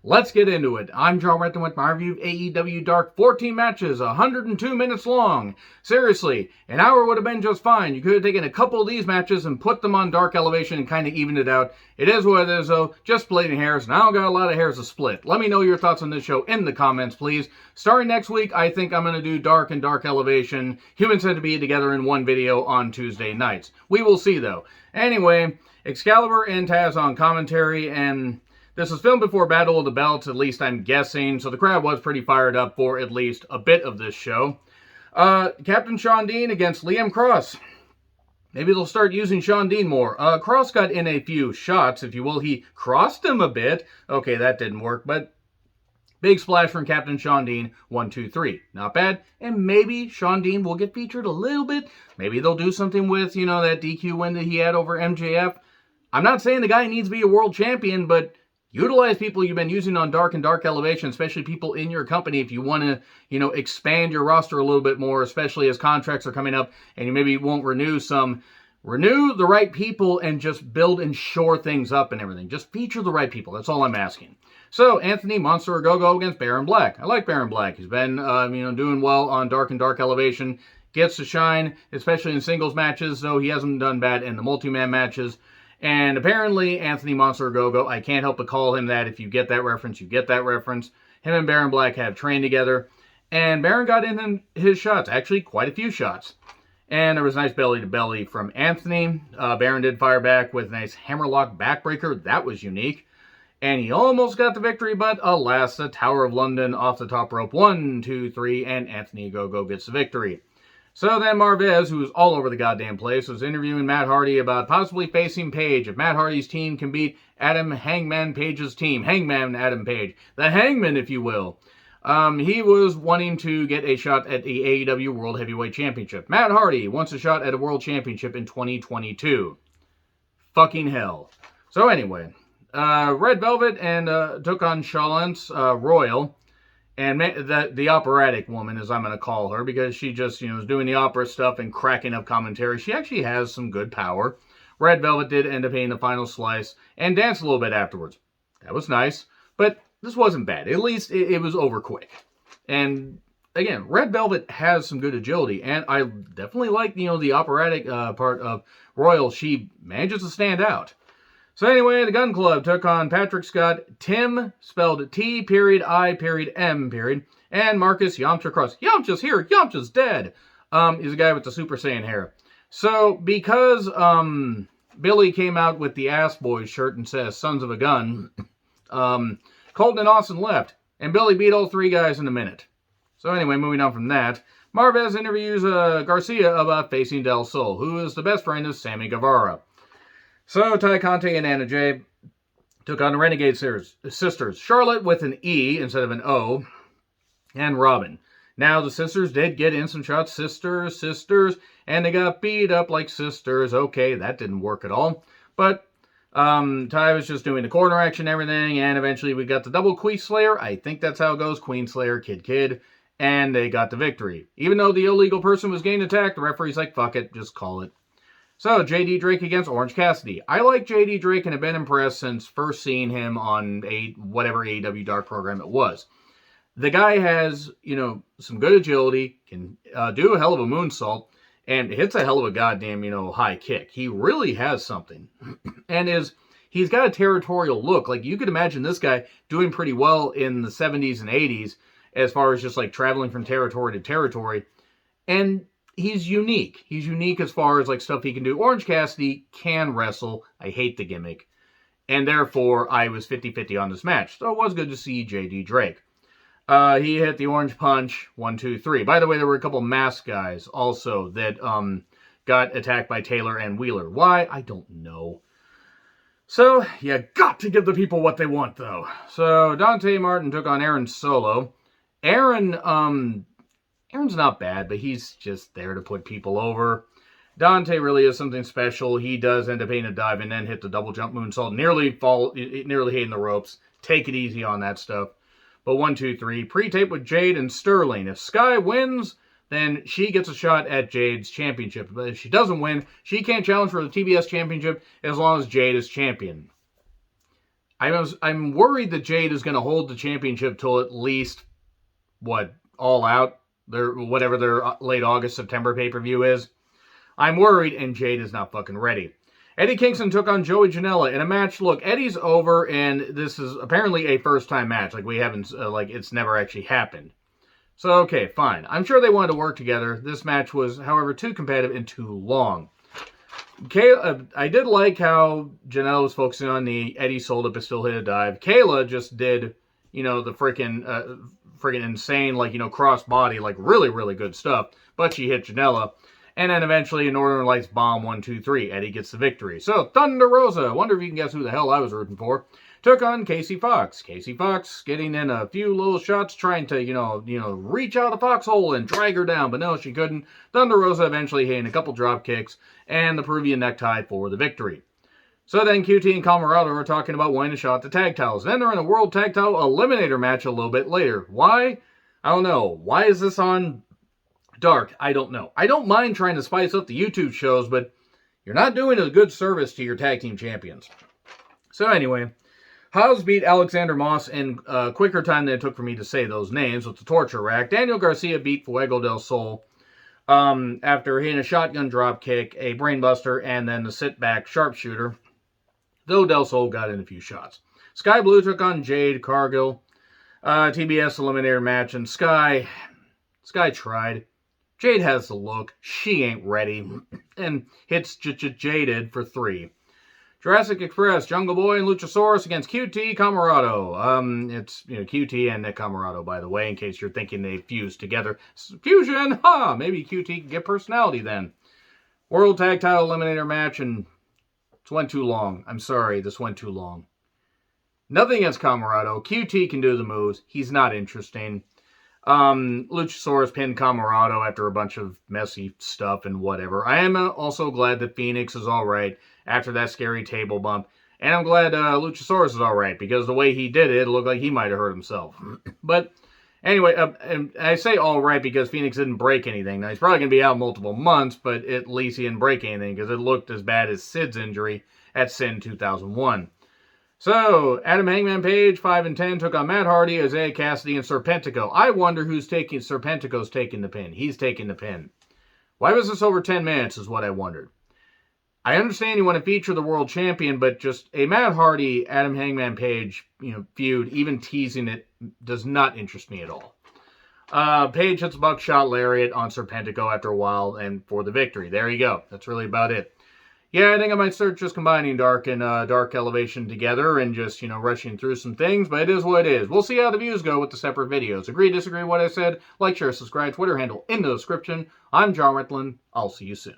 Let's get into it. I'm John Renton with my review of AEW Dark. 14 matches, 102 minutes long. Seriously, an hour would have been just fine. You could have taken a couple of these matches and put them on Dark Elevation and kind of evened it out. It is what it is, though. Just splitting hairs, and I don't got a lot of hairs to split. Let me know your thoughts on this show in the comments, please. Starting next week, I think I'm going to do Dark and Dark Elevation. Humans had to be together in one video on Tuesday nights. We will see, though. Anyway, Excalibur and Taz on commentary, and this was filmed before Battle of the Belts, at least I'm guessing, so the crowd was pretty fired up for at least a bit of this show. Captain Shawn Dean against Liam Cross. Maybe they'll start using Shawn Dean more. Cross got in a few shots, if you will. He crossed him a bit. Okay, that didn't work, but big splash from Captain Shawn Dean. 1, 2, 3. Not bad. And maybe Shawn Dean will get featured a little bit. Maybe they'll do something with, that DQ win that he had over MJF. I'm not saying the guy needs to be a world champion, but utilize people you've been using on Dark and Dark Elevation, especially people in your company if you want to, expand your roster a little bit more, especially as contracts are coming up and you maybe won't renew some. Renew the right people and just build and shore things up and everything. Just feature the right people. That's all I'm asking. So, Anthony Monster Go against Baron Black. I like Baron Black. He's been, doing well on Dark and Dark Elevation. Gets to shine, especially in singles matches, though he hasn't done bad in the multi-man matches. And apparently, Anthony Monster Go, I can't help but call him that. If you get that reference, you get that reference. Him and Baron Black have trained together. And Baron got in his shots. Actually, quite a few shots. And there was a nice belly-to-belly from Anthony. Baron did fire back with a nice hammerlock backbreaker. That was unique. And he almost got the victory, but alas, the Tower of London off the top rope. 1, 2, 3, and Anthony Go gets the victory. So then Marvez, who was all over the goddamn place, was interviewing Matt Hardy about possibly facing Page if Matt Hardy's team can beat Adam Hangman Page's team. Hangman Adam Page. The Hangman, if you will. He was wanting to get a shot at the AEW World Heavyweight Championship. Matt Hardy wants a shot at a World Championship in 2022. Fucking hell. So anyway, Red Velvet and took on Charlotte Royal. And the operatic woman, as I'm going to call her, because she just, is doing the opera stuff and cracking up commentary. She actually has some good power. Red Velvet did end up hitting the final slice and danced a little bit afterwards. That was nice, but this wasn't bad. At least it was over quick. And again, Red Velvet has some good agility, and I definitely like, the operatic part of Royal. She manages to stand out. So anyway, the Gun Club took on Patrick Scott, Tim, spelled T.I.M., and Marcus Yamcha Cross. Yamcha's here. Yamcha's dead. He's a guy with the Super Saiyan hair. So because Billy came out with the Ass Boys shirt and says Sons of a Gun, Colton and Austin left, and Billy beat all three guys in a minute. So anyway, moving on from that, Marvez interviews Garcia about facing Del Sol, who is the best friend of Sammy Guevara. So, Ty Conte and Anna Jay took on the Renegade Sisters. Charlotte with an E instead of an O. And Robin. Now, the sisters did get in some shots. Sisters. And they got beat up like sisters. Okay, that didn't work at all. But Ty was just doing the corner action and everything. And eventually we got the double Queen Slayer. I think that's how it goes. Queen Slayer, Kid. And they got the victory. Even though the illegal person was getting attacked, the referee's like, fuck it, just call it. So, J.D. Drake against Orange Cassidy. I like J.D. Drake and have been impressed since first seeing him on whatever AEW Dark program it was. The guy has, some good agility, can do a hell of a moonsault, and hits a hell of a goddamn, high kick. He really has something. And he's got a territorial look. Like, you could imagine this guy doing pretty well in the 70s and 80s as far as just, like, traveling from territory to territory. And he's unique. He's unique as far as, like, stuff he can do. Orange Cassidy can wrestle. I hate the gimmick. And therefore, I was 50-50 on this match. So it was good to see J.D. Drake. He hit the orange punch. 1, 2, 3. By the way, there were a couple masked guys also that got attacked by Taylor and Wheeler. Why? I don't know. So, you got to give the people what they want, though. So, Dante Martin took on Aaron Solo. Aaron's not bad, but he's just there to put people over. Dante really is something special. He does end up hitting a dive and then hit the double jump moonsault. Nearly hitting the ropes. Take it easy on that stuff. But 1, 2, 3. Pre-tape with Jade and Sterling. If Sky wins, then she gets a shot at Jade's championship. But if she doesn't win, she can't challenge for the TBS championship as long as Jade is champion. I'm worried that Jade is going to hold the championship till at least, All Out, whatever their late August, September pay-per-view is. I'm worried, and Jade is not fucking ready. Eddie Kingston took on Joey Janela in a match. Look, Eddie's over, and this is apparently a first-time match. Like, we haven't, it's never actually happened. So, okay, fine. I'm sure they wanted to work together. This match was, however, too competitive and too long. I did like how Janela was focusing on the Eddie sold it but still hit a dive. Kayla just did, the freaking insane, cross body, really, really good stuff. But she hit Janela. And then eventually, a Northern Lights bomb, 1, 2, 3. Eddie gets the victory. So, Thunder Rosa, I wonder if you can guess who the hell I was rooting for, took on Casey Fox. Casey Fox getting in a few little shots, trying to, reach out the foxhole and drag her down. But no, she couldn't. Thunder Rosa eventually hitting a couple drop kicks and the Peruvian necktie for the victory. So then QT and Colorado are talking about wanting to shot the tag titles. Then they're in a World Tag Title Eliminator match a little bit later. Why? I don't know. Why is this on Dark? I don't know. I don't mind trying to spice up the YouTube shows, but you're not doing a good service to your tag team champions. So anyway, House beat Alexander Moss in a quicker time than it took for me to say those names with the torture rack. Daniel Garcia beat Fuego del Sol after hitting a shotgun drop kick, a brainbuster, and then the sit-back sharpshooter, though Del Sol got in a few shots. Sky Blue took on Jade Cargill, TBS Eliminator match, and Sky tried. Jade has the look. She ain't ready. And hits Jaded for 3. Jurassic Express, Jungle Boy, and Luchasaurus against QT Camarado. It's QT and Nick Camarado, by the way, in case you're thinking they fused together. Fusion! Ha! Maybe QT can get personality then. World Tag Title Eliminator match, and this went too long. I'm sorry, this went too long. Nothing against Camarado. QT can do the moves. He's not interesting. Luchasaurus pinned Camarado after a bunch of messy stuff and whatever. I am also glad that Phoenix is alright after that scary table bump. And I'm glad Luchasaurus is alright, because the way he did it looked like he might have hurt himself. But anyway, and I say alright because Phoenix didn't break anything. Now, he's probably going to be out multiple months, but at least he didn't break anything, because it looked as bad as Sid's injury at Sin 2001. So, Adam Hangman Page, 5 and 10, took on Matt Hardy, Isaiah Cassidy, and Serpentico. I wonder who's taking Serpentico's taking the pin. He's taking the pin. Why was this over 10 minutes is what I wondered. I understand you want to feature the world champion, but just a Matt Hardy, Adam Hangman Page, feud, even teasing it, does not interest me at all. Page hits a buckshot lariat on Serpentico after a while, and for the victory. There you go. That's really about it. Yeah, I think I might start just combining Dark and Dark Elevation together and just, rushing through some things, but it is what it is. We'll see how the views go with the separate videos. Agree, disagree with what I said? Like, share, subscribe, Twitter handle in the description. I'm John Ritlin. I'll see you soon.